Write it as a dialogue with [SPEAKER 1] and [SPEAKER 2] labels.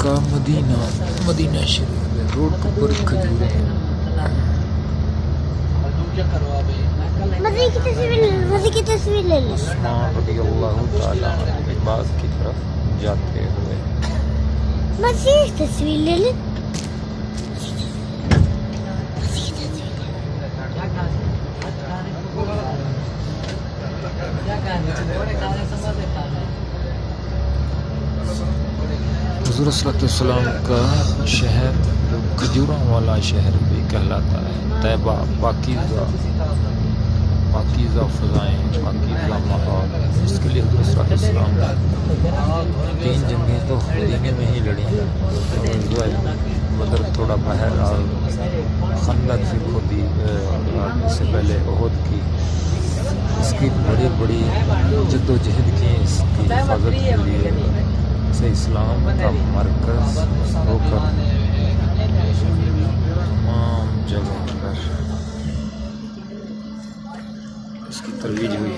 [SPEAKER 1] مکہ مدینہ شریف road کے اوپر کھجوریں ہیں۔
[SPEAKER 2] مزے کی تصویر لے لیں۔
[SPEAKER 1] عثمان رضی اللہ تعالیٰ عنہ لباس کی طرف جاتے ہوئے
[SPEAKER 2] مزے کی تصویر لے لیں۔
[SPEAKER 1] حضور صلی اللہ علیہ وسلم کا شہر جو کھجوروں والا شہر بھی کہلاتا ہے۔ طیبہ پاکیزہ فضائیں، پاکیزہ ماحول، اس کے لیے حضور صلی اللہ علیہ وسلم نے 3 جنگیں تو مدینے میں ہی لڑی ہیں۔ بدر تھوڑا باہر اور خندق پھر کھودی اور اس سے پہلے احد کی۔ اس کی بڑی جد و جہد کی اس کی حفاظت کے لیے اسے اسلام کا مرکز ہو کر تمام جگہ پر اس کی ترویج ہوئی۔